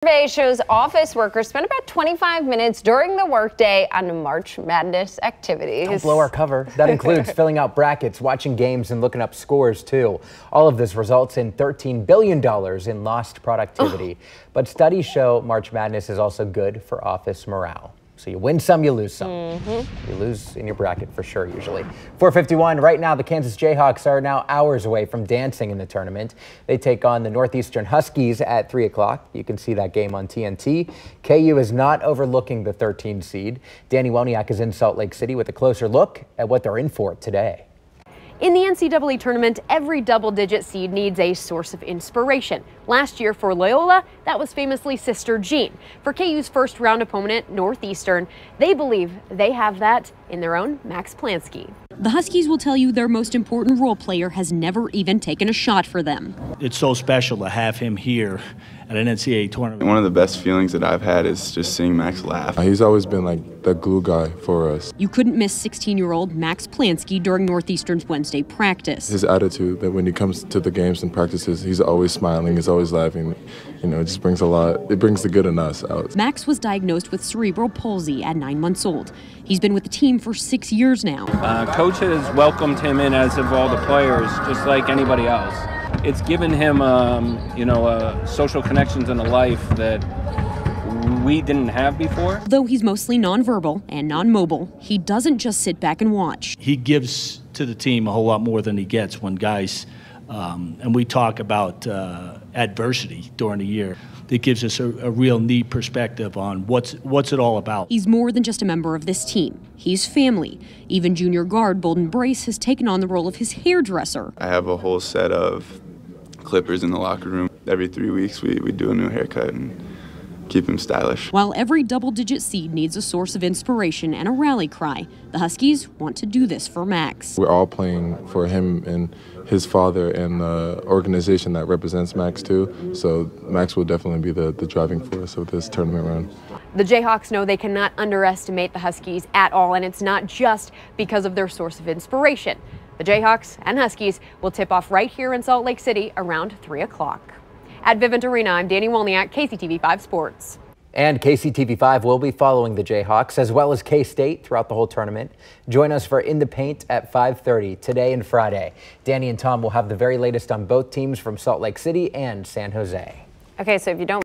Survey shows office workers spend about 25 minutes during the workday on March Madness activities. Don't blow our cover. That includes filling out brackets, watching games, and looking up scores, too. All of this results in $13 billion in lost productivity. But studies show March Madness is also good for office morale. So you win some, you lose some. You lose in your bracket for sure, usually. 4:51 right now, the Kansas Jayhawks are now hours away from dancing in the tournament. They take on the Northeastern Huskies at 3 o'clock. You can see that game on TNT. KU is not overlooking the 13 seed. Danny Woniak is in Salt Lake City with a closer look at what they're in for today. In the NCAA tournament, every double-digit seed needs a source of inspiration. Last year for Loyola, that was famously Sister Jean. For KU's first-round opponent, Northeastern, they believe they have that in their own Max Plansky. The Huskies will tell you their most important role player has never even taken a shot for them. It's so special to have him here at an NCAA tournament. One of the best feelings that I've had is just seeing Max laugh. He's always been like the glue guy for us. You couldn't miss 16-year-old Max Plansky during Northeastern's Wednesday practice. His attitude that when he comes to the games and practices, he's always smiling, he's always laughing. You know, it just brings a lot. It brings the good in us out. Max was diagnosed with cerebral palsy at 9 months old. He's been with the team for 6 years now. Coach has welcomed him in, as have all the players, just like anybody else. It's given him, social connections in a life that we didn't have before. Though he's mostly nonverbal and non-mobile, he doesn't just sit back and watch. He gives to the team a whole lot more than he gets when guys, and we talk about adversity during the year. It gives us a real neat perspective on what's it all about. He's more than just a member of this team. He's family. Even junior guard Bolden Brace has taken on the role of his hairdresser. I have a whole set of clippers in the locker room. Every 3 weeks we do a new haircut and keep him stylish. While every double-digit seed needs a source of inspiration and a rally cry, the Huskies want to do this for Max. We're all playing for him and his father and the organization that represents Max too. So Max will definitely be the driving force of this tournament run. The Jayhawks know they cannot underestimate the Huskies at all, and it's not just because of their source of inspiration. The Jayhawks and Huskies will tip off right here in Salt Lake City around 3 o'clock. At Vivint Arena, I'm Danny Woniak, KCTV5 Sports. And KCTV5 will be following the Jayhawks as well as K-State throughout the whole tournament. Join us for In the Paint at 5:30 today and Friday. Danny and Tom will have the very latest on both teams from Salt Lake City and San Jose. Okay, so if you don't